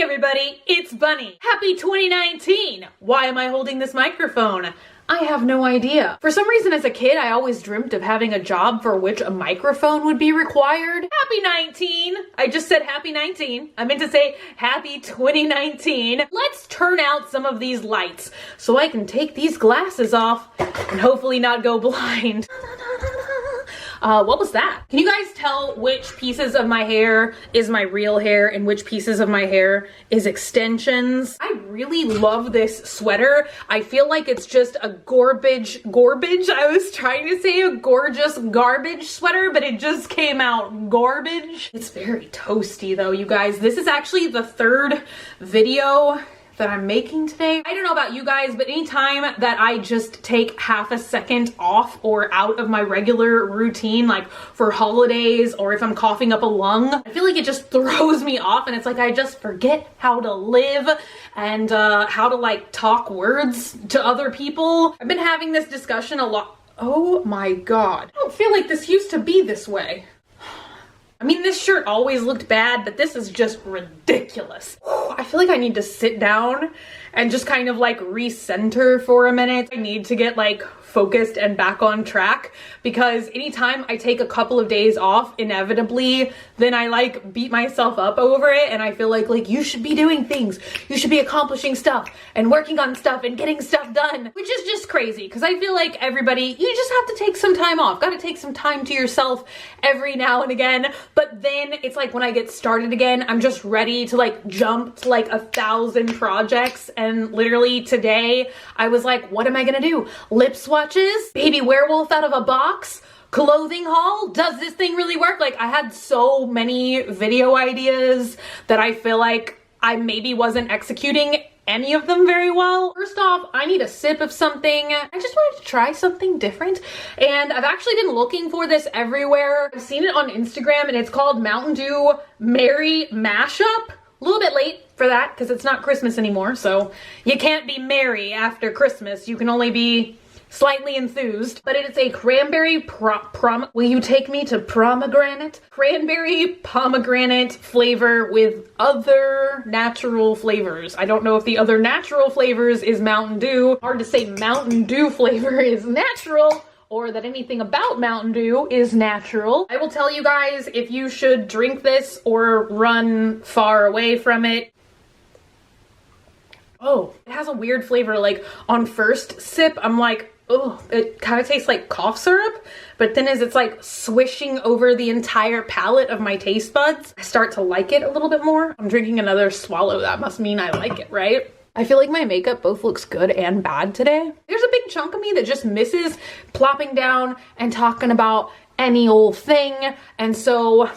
everybody, it's Bunny. Happy 2019! Why am I holding this microphone? I have no idea. For some reason as a kid, I always dreamt of having a job for which a microphone would be required. Happy 19! I just said happy 19. I meant to say happy 2019. Let's turn out some of these lights so I can take these glasses off and hopefully not go blind. What was that? Can you guys tell which pieces of my hair is my real hair and which pieces of my hair is extensions? I really love this sweater. I feel like it's just a garbage. I was trying to say a gorgeous garbage sweater, but it just came out garbage. It's very toasty though, you guys. This is actually the third video that I'm making today. I don't know about you guys, but anytime that I just take half a second off or out of my regular routine, like for holidays or if I'm coughing up a lung, I feel like it just throws me off and it's like I just forget how to live and how to like talk words to other people. I've been having this discussion a lot. Oh my God. I don't feel like this used to be this way. I mean, this shirt always looked bad, but this is just ridiculous. I feel like I need to sit down and just kind of like recenter for a minute. I need to get like focused and back on track because anytime I take a couple of days off, inevitably, then I like beat myself up over it and I feel like you should be doing things. You should be accomplishing stuff and working on stuff and getting stuff done, which is just crazy because I feel like everybody, you just have to take some time off. Got to take some time to yourself every now and again. But then it's like when I get started again, I'm just ready to like jump to like 1,000 projects. And literally today I was like, what am I gonna do? Lip swatches? Baby werewolf out of a box? Clothing haul? Does this thing really work? Like I had so many video ideas that I feel like I maybe wasn't executing any of them very well. First off, I need a sip of something. I just wanted to try something different and I've actually been looking for this everywhere. I've seen it on Instagram and it's called Mountain Dew Merry Mashup. A little bit late for that because it's not Christmas anymore, so you can't be merry after Christmas. You can only be slightly enthused, but it is a cranberry will you take me to pomegranate? Cranberry pomegranate flavor with other natural flavors. I don't know if the other natural flavors is Mountain Dew. Hard to say Mountain Dew flavor is natural or that anything about Mountain Dew is natural. I will tell you guys if you should drink this or run far away from it. Oh, it has a weird flavor. Like on first sip, I'm like, oh, it kind of tastes like cough syrup, but then as it's like swishing over the entire palette of my taste buds, I start to like it a little bit more. I'm drinking another swallow. That must mean I like it, right? I feel like my makeup both looks good and bad today. There's a big chunk of me that just misses plopping down and talking about any old thing, and so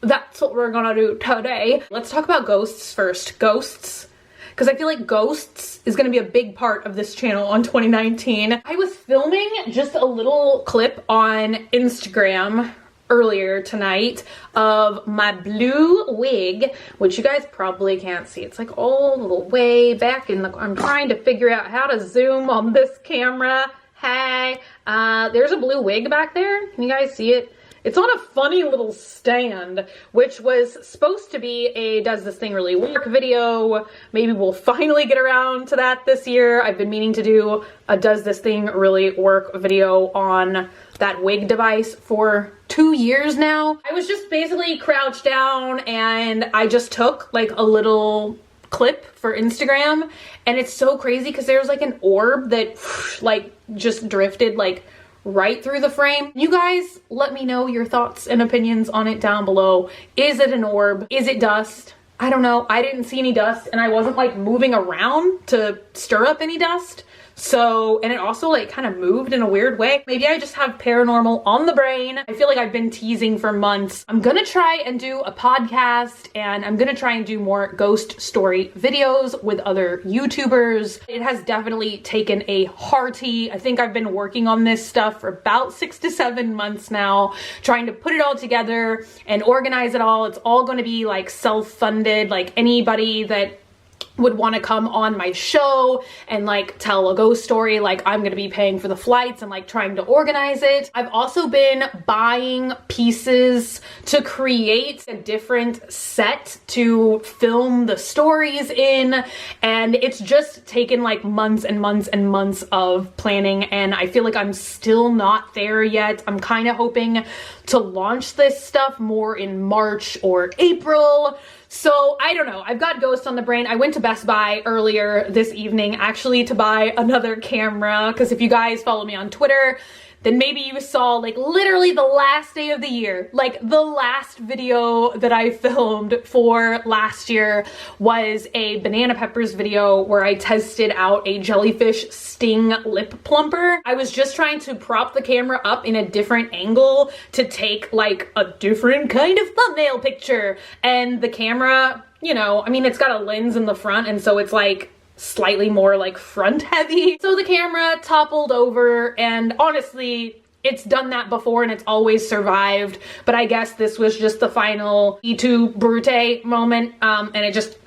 that's what we're gonna do today. Let's talk about ghosts first. Ghosts. Because I feel like ghosts is going to be a big part of this channel on 2019. I was filming just a little clip on Instagram earlier tonight of my blue wig, which you guys probably can't see. It's like all the way back in the, I'm trying to figure out how to zoom on this camera. Hey, there's a blue wig back there. Can you guys see it? It's on a funny little stand, which was supposed to be a Does This Thing Really Work video. Maybe we'll finally get around to that this year. I've been meaning to do a Does This Thing Really Work video on that wig device for 2 years now. I was just basically crouched down and I just took like a little clip for Instagram and it's so crazy because there's like an orb that like just drifted like right through the frame. You guys let me know your thoughts and opinions on it down below. Is it an orb? Is it dust? I don't know. I didn't see any dust and I wasn't like moving around to stir up any dust. So, and it also like kind of moved in a weird way. Maybe I just have paranormal on the brain. I feel like I've been teasing for months. I'm gonna try and do a podcast and I'm gonna try and do more ghost story videos with other YouTubers. It has definitely taken a hearty, I think I've been working on this stuff for about 6 to 7 months now, trying to put it all together and organize it all. It's all gonna be like self-funded, like anybody that would want to come on my show and like tell a ghost story, like I'm going to be paying for the flights and like trying to organize it. I've also been buying pieces to create a different set to film the stories in, and it's just taken like months and months and months of planning, and I feel like I'm still not there yet. I'm kind of hoping to launch this stuff more in March or April. So I don't know, I've got ghosts on the brain. I went to Best Buy earlier this evening actually to buy another camera, because if you guys follow me on Twitter, then maybe you saw like literally the last day of the year, like the last video that I filmed for last year was a banana peppers video where I tested out a jellyfish sting lip plumper. I was just trying to prop the camera up in a different angle to take like a different kind of thumbnail picture. And the camera, you know, I mean, it's got a lens in the front, and so it's like slightly more like front heavy. So the camera toppled over, and honestly, it's done that before and it's always survived. But I guess this was just the final E2 Brute moment, and it just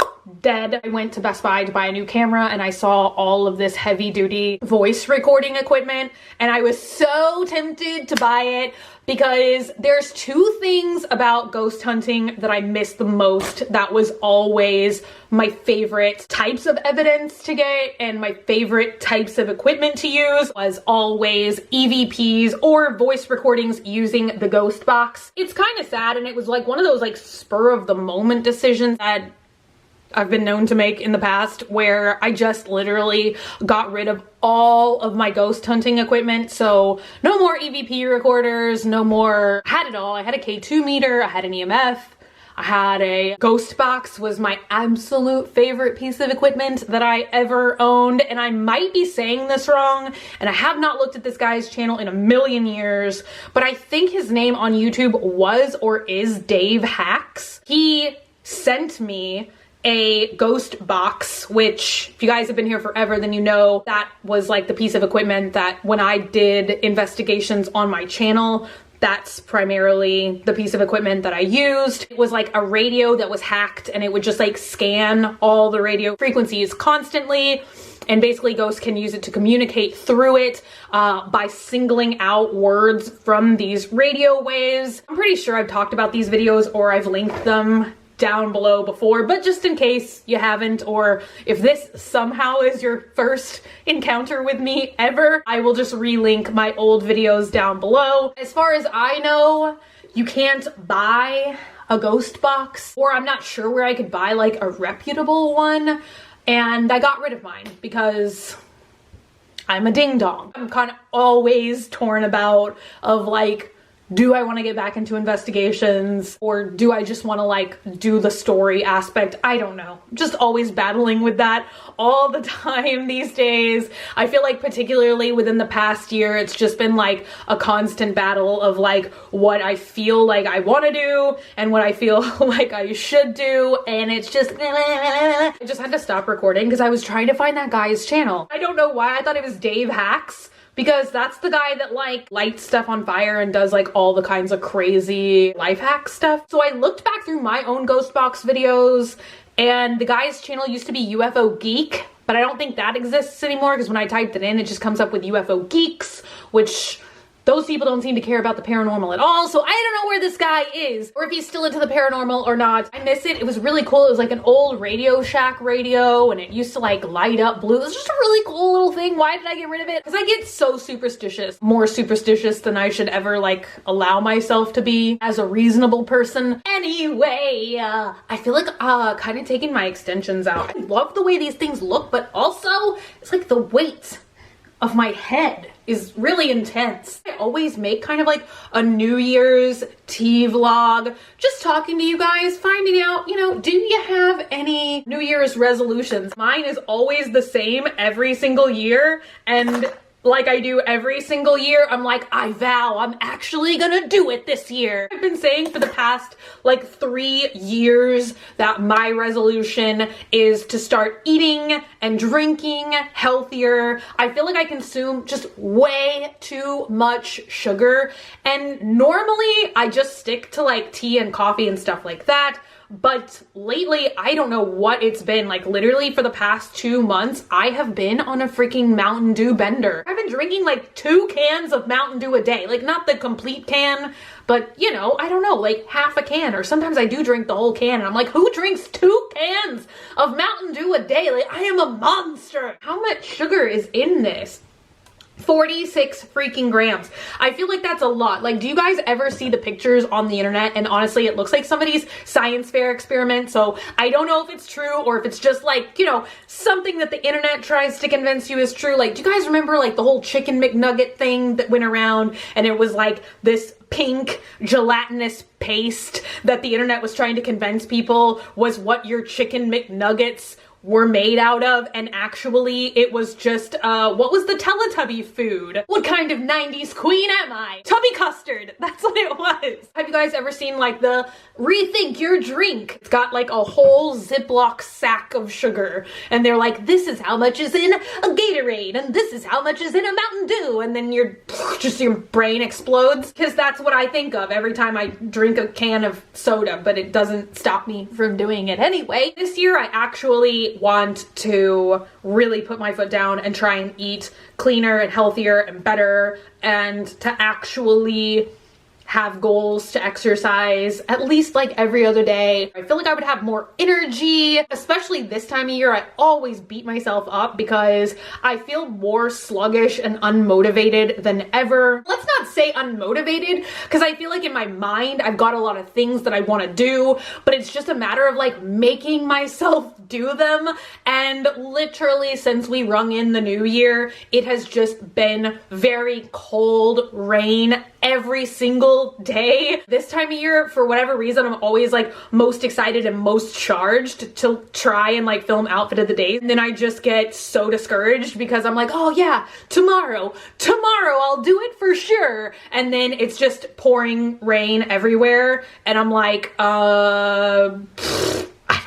dead. I went to Best Buy to buy a new camera, and I saw all of this heavy duty voice recording equipment, and I was so tempted to buy it because there's two things about ghost hunting that I miss the most. That was always my favorite types of evidence to get, and my favorite types of equipment to use was always EVPs or voice recordings using the ghost box. It's kind of sad, and it was like one of those like spur of the moment decisions that I've been known to make in the past, where I just literally got rid of all of my ghost hunting equipment. So no more EVP recorders, no more, I had it all. I had a K2 meter, I had an EMF, I had a ghost box, was my absolute favorite piece of equipment that I ever owned. And I might be saying this wrong, and I have not looked at this guy's channel in a million years, but I think his name on YouTube was or is Dave Hacks. He sent me a ghost box, which if you guys have been here forever, then you know that was like the piece of equipment that when I did investigations on my channel, that's primarily the piece of equipment that I used. It was like a radio that was hacked, and it would just like scan all the radio frequencies constantly. And basically ghosts can use it to communicate through it by singling out words from these radio waves. I'm pretty sure I've talked about these videos or I've linked them down below before, but just in case you haven't, or if this somehow is your first encounter with me ever, I will just relink my old videos down below. As far as I know, you can't buy a ghost box, or I'm not sure where I could buy like a reputable one, and I got rid of mine because I'm a ding dong. I'm kind of always torn about of like, do I want to get back into investigations, or do I just want to like do the story aspect? I don't know. I'm just always battling with that all the time these days. I feel like particularly within the past year, it's just been like a constant battle of like what I feel like I want to do and what I feel like I should do. And it's just, I just had to stop recording because I was trying to find that guy's channel. I don't know why I thought it was Dave Hacks, because that's the guy that like lights stuff on fire and does like all the kinds of crazy life hack stuff. So I looked back through my own ghost box videos, and the guy's channel used to be UFO Geek, but I don't think that exists anymore because when I typed it in, it just comes up with UFO Geeks, which those people don't seem to care about the paranormal at all. So I don't know where this guy is, or if he's still into the paranormal or not. I miss it. It was really cool. It was like an old Radio Shack radio, and it used to like light up blue. It was just a really cool little thing. Why did I get rid of it? Because I get so superstitious, more superstitious than I should ever like allow myself to be as a reasonable person. Anyway, I feel like kind of taking my extensions out. I love the way these things look, but also it's like the weight of my head is really intense. I always make kind of like a New Year's tea vlog, just talking to you guys, finding out, you know, do you have any New Year's resolutions? Mine is always the same every single year, and like I do every single year, I'm like, I vow I'm actually gonna do it this year. I've been saying for the past like 3 years that my resolution is to start eating and drinking healthier. I feel like I consume just way too much sugar, and normally I just stick to like tea and coffee and stuff like that. But lately, I don't know what it's been. Like literally for the past 2 months, I have been on a freaking Mountain Dew bender. I've been drinking like 2 cans of Mountain Dew a day. Like not the complete can, but you know, I don't know, like half a can, or sometimes I do drink the whole can and I'm like, who drinks 2 cans of Mountain Dew a day? Like I am a monster. How much sugar is in this? 46 freaking grams. I feel like that's a lot. Like, do you guys ever see the pictures on the internet? And honestly, it looks like somebody's science fair experiment. So I don't know if it's true or if it's just like, you know, something that the internet tries to convince you is true. Like, do you guys remember like the whole chicken McNugget thing that went around and it was like this pink gelatinous paste that the internet was trying to convince people was what your chicken McNuggets were made out of, and actually it was just what was the Teletubby food? What kind of 90s queen am I? Tubby custard. That's what it was. Have you guys ever seen like the rethink your drink? It's got like a whole Ziploc sack of sugar and they're like, this is how much is in a Gatorade and this is how much is in a Mountain Dew, and then your brain explodes, because that's what I think of every time I drink a can of soda, but it doesn't stop me from doing it anyway. This year I actually want to really put my foot down and try and eat cleaner and healthier and better, and to actually have goals to exercise at least like every other day. I feel like I would have more energy, especially this time of year. I always beat myself up because I feel more sluggish and unmotivated than ever. Let's not say unmotivated, because I feel like in my mind I've got a lot of things that I want to do, but it's just a matter of like making myself do them. And literally since we rung in the new year, it has just been very cold rain every single day. This time of year, for whatever reason, I'm always like most excited and most charged to try and like film outfit of the day. And then I just get so discouraged because I'm like, oh yeah, tomorrow I'll do it for sure. And then it's just pouring rain everywhere. And I'm like, I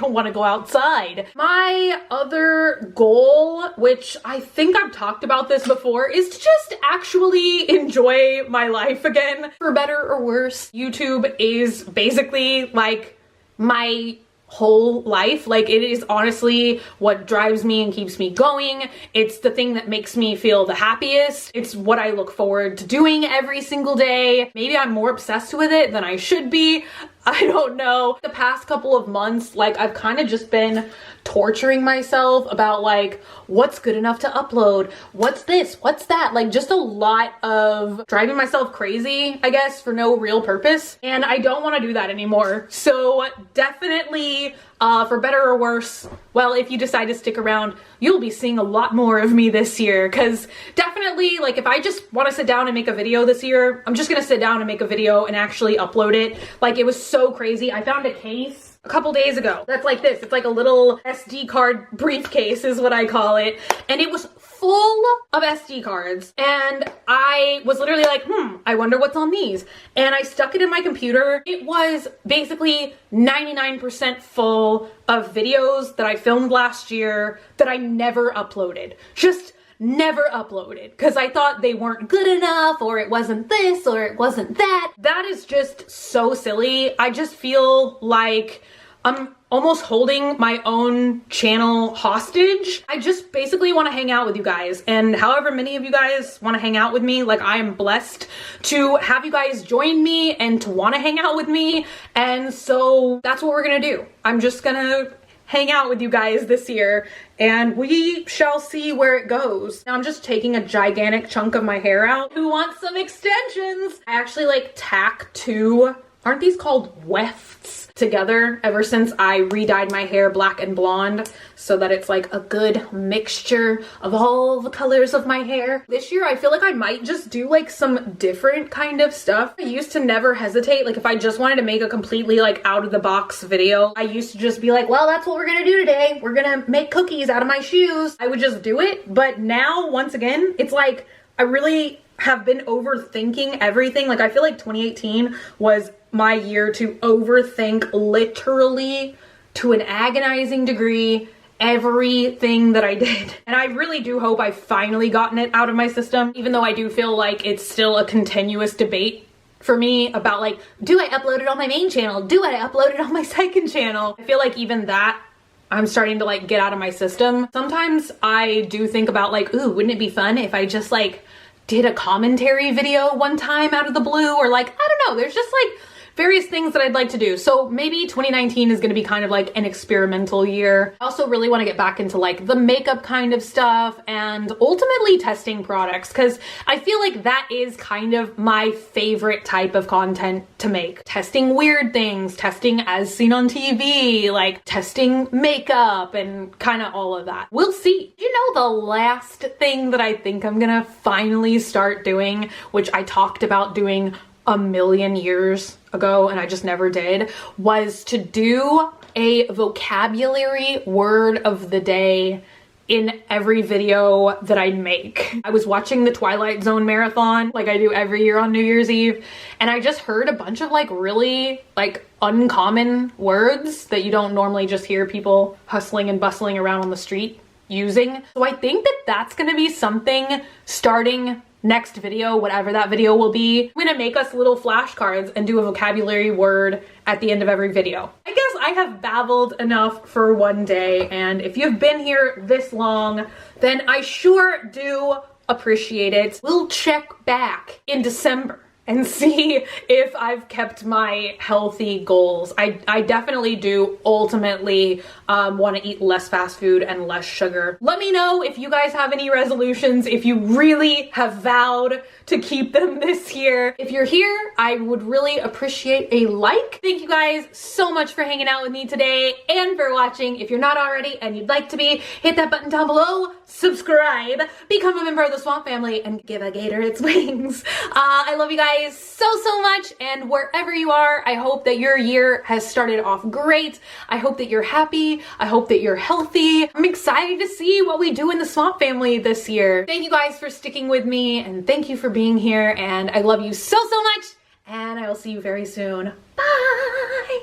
don't want to go outside. My other goal, which I think I've talked about this before, is to just actually enjoy my life again. For better or worse, YouTube is basically like my whole life. Like it is honestly what drives me and keeps me going. It's the thing that makes me feel the happiest. It's what I look forward to doing every single day. Maybe I'm more obsessed with it than I should be. I don't know. The past couple of months, like I've kind of just been torturing myself about like, what's good enough to upload? What's this? What's that? Like just a lot of driving myself crazy, I guess, for no real purpose. And I don't want to do that anymore. So definitely, for better or worse, well, if you decide to stick around, you'll be seeing a lot more of me this year. Because definitely, like if I just want to sit down and make a video this year, I'm just gonna sit down and make a video and actually upload it. Like it was so crazy. I found a case a couple days ago that's like this. It's like a little SD card briefcase is what I call it, and it was full of SD cards, and I was literally like, I wonder what's on these, and I stuck it in my computer. It was basically 99% full of videos that I filmed last year that I never uploaded. Just never uploaded because I thought they weren't good enough, or it wasn't this, or it wasn't that. That is just so silly. I just feel like I'm almost holding my own channel hostage. I just basically want to hang out with you guys, and however many of you guys want to hang out with me, like I am blessed to have you guys join me and to want to hang out with me, and so that's what we're gonna do. I'm just gonna hang out with you guys this year and we shall see where it goes. Now I'm just taking a gigantic chunk of my hair out. Who wants some extensions? I actually like tack two, aren't these called wefts, together ever since I re-dyed my hair black and blonde so that it's like a good mixture of all the colors of my hair. This year I feel like I might just do like some different kind of stuff. I used to never hesitate, like if I just wanted to make a completely like out of the box video, I used to just be like, well, that's what we're gonna do today. We're gonna make cookies out of my shoes. I would just do it. But now, once again, it's like I really have been overthinking everything. Like I feel like 2018 was my year to overthink literally to an agonizing degree everything that I did. And I really do hope I've finally gotten it out of my system, even though I do feel like it's still a continuous debate for me about like, do I upload it on my main channel? Do I upload it on my second channel? I feel like even that I'm starting to like get out of my system. Sometimes I do think about like, ooh, wouldn't it be fun if I just like did a commentary video one time out of the blue, or like, I don't know, there's just like various things that I'd like to do. So maybe 2019 is going to be kind of like an experimental year. I also really want to get back into like the makeup kind of stuff and ultimately testing products, because I feel like that is kind of my favorite type of content to make. Testing weird things, testing as seen on TV, like testing makeup and kind of all of that. We'll see. You know, the last thing that I think I'm gonna finally start doing, which I talked about doing a million years ago and I just never did, was to do a vocabulary word of the day in every video that I make. I was watching the Twilight Zone marathon like I do every year on New Year's Eve, and I just heard a bunch of like really like uncommon words that you don't normally just hear people hustling and bustling around on the street using. So I think that that's gonna be something starting next video, whatever that video will be. I'm gonna make us little flashcards and do a vocabulary word at the end of every video. I guess I have babbled enough for one day, and if you've been here this long, then I sure do appreciate it. We'll check back in December and see if I've kept my healthy goals. I definitely do ultimately want to eat less fast food and less sugar. Let me know if you guys have any resolutions, if you really have vowed to keep them this year. If you're here, I would really appreciate a like. Thank you guys so much for hanging out with me today and for watching. If you're not already and you'd like to be, hit that button down below, subscribe, become a member of the Swamp family, and give a gator its wings. I love you guys so much, and wherever you are, I hope that your year has started off great. I hope that you're happy. I hope that you're healthy. I'm excited to see what we do in the Swamp family this year. Thank you guys for sticking with me, and thank you for being here, and I love you so much, and I will see you very soon. Bye!